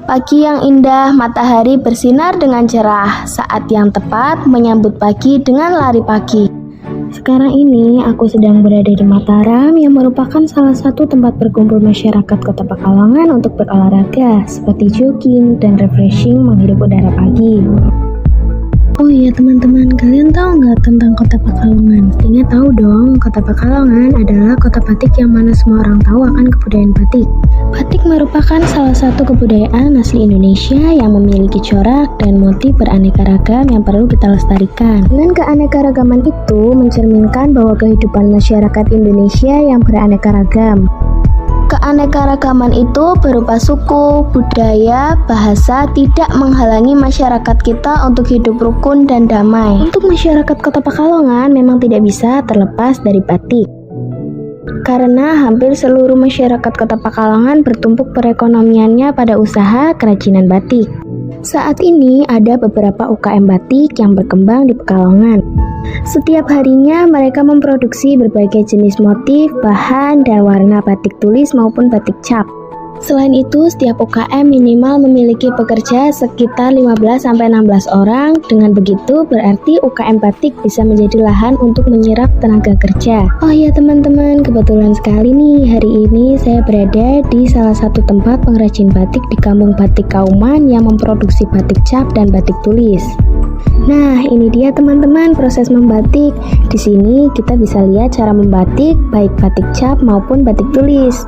Pagi yang indah, matahari bersinar dengan cerah, saat yang tepat menyambut pagi dengan lari pagi. Sekarang ini aku sedang berada di Mataram yang merupakan salah satu tempat berkumpul masyarakat Kota Pekalongan untuk berolahraga seperti jogging dan refreshing menghirup udara pagi. Oh iya teman-teman, kalian tahu nggak tentang Kota Pekalongan? Pastinya tahu dong, Kota Pekalongan adalah kota batik yang mana semua orang tahu akan kebudayaan batik. Batik merupakan salah satu kebudayaan asli Indonesia yang memiliki corak dan motif beraneka ragam yang perlu kita lestarikan. Dengan keanekaragaman itu mencerminkan bahwa kehidupan masyarakat Indonesia yang beraneka ragam. Keanekaragaman itu berupa suku, budaya, bahasa tidak menghalangi masyarakat kita untuk hidup rukun dan damai. Untuk masyarakat Kota Pekalongan memang tidak bisa terlepas dari batik. Karena hampir seluruh masyarakat Kota Pekalongan bertumpuk perekonomiannya pada usaha kerajinan batik. Saat ini ada beberapa UKM batik yang berkembang di Pekalongan. Setiap harinya mereka memproduksi berbagai jenis motif, bahan, dan warna batik tulis maupun batik cap. Selain itu, setiap UKM minimal memiliki pekerja sekitar 15-16 orang. Dengan begitu, berarti UKM batik bisa menjadi lahan untuk menyerap tenaga kerja. Oh iya teman-teman, kebetulan sekali nih, hari ini saya berada di salah satu tempat pengrajin batik di Kampung Batik Kauman yang memproduksi batik cap dan batik tulis. Nah, ini dia teman-teman proses membatik. Di sini kita bisa lihat cara membatik baik batik cap maupun batik tulis.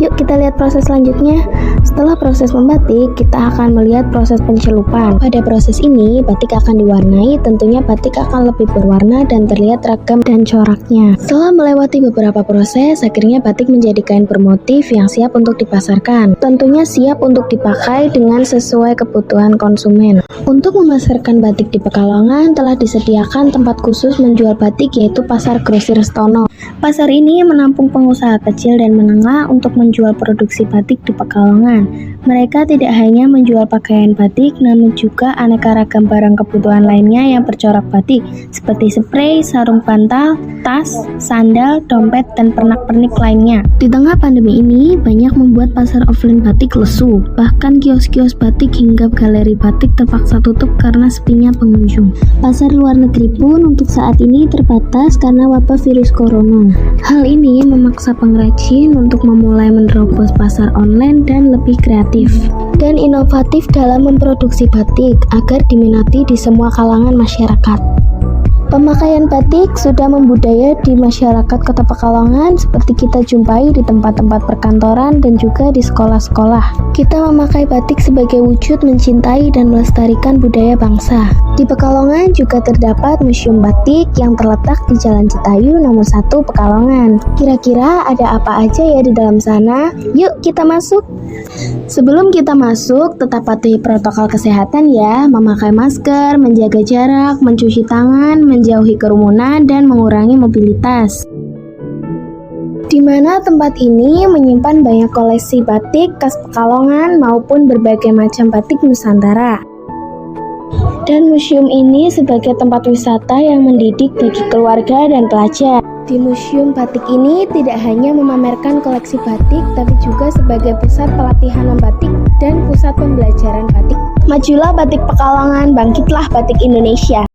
Yuk kita lihat proses selanjutnya. Setelah proses membatik, kita akan melihat proses pencelupan. Pada proses ini, batik akan diwarnai. Tentunya batik akan lebih berwarna dan terlihat ragam dan coraknya. Setelah melewati beberapa proses, akhirnya batik menjadi kain bermotif yang siap untuk dipasarkan. Tentunya siap untuk dipakai dengan sesuai kebutuhan konsumen. Untuk memasarkan batik di Pekalongan telah disediakan tempat khusus menjual batik yaitu Pasar Grosir Stono. Pasar ini menampung pengusaha kecil dan menengah untuk menjual produksi batik di Pekalongan. Mereka tidak hanya menjual pakaian batik namun juga aneka ragam barang kebutuhan lainnya yang bercorak batik seperti spray, sarung bantal, tas, sandal, dompet, dan pernak-pernik lainnya. Di tengah pandemi ini banyak membuat pasar offline batik lesu. Bahkan kios-kios batik hingga galeri batik terpaksa tutup karena sepinya pengunjung. Pasar luar negeri pun untuk saat ini terbatas karena wabah virus corona. Hal ini memaksa pengrajin untuk memulai menerobos pasar online dan lebih kreatif dan inovatif dalam memproduksi batik agar diminati di semua kalangan masyarakat. Pemakaian batik sudah membudaya di masyarakat Kota Pekalongan seperti kita jumpai di tempat-tempat perkantoran dan juga di sekolah-sekolah. Kita memakai batik sebagai wujud mencintai dan melestarikan budaya bangsa. Di Pekalongan juga terdapat Museum Batik yang terletak di Jalan Citayu nomor 1 Pekalongan. Kira-kira ada apa aja ya di dalam sana? Yuk kita masuk! Sebelum kita masuk, tetap patuhi protokol kesehatan ya, memakai masker, menjaga jarak, mencuci tangan, menjauhi kerumunan, dan mengurangi mobilitas. Di mana tempat ini menyimpan banyak koleksi batik khas Pekalongan maupun berbagai macam batik Nusantara. Dan museum ini sebagai tempat wisata yang mendidik bagi keluarga dan pelajar. Di Museum Batik ini tidak hanya memamerkan koleksi batik, tapi juga sebagai pusat pelatihan membatik dan pusat pembelajaran batik. Majulah batik Pekalongan, bangkitlah batik Indonesia.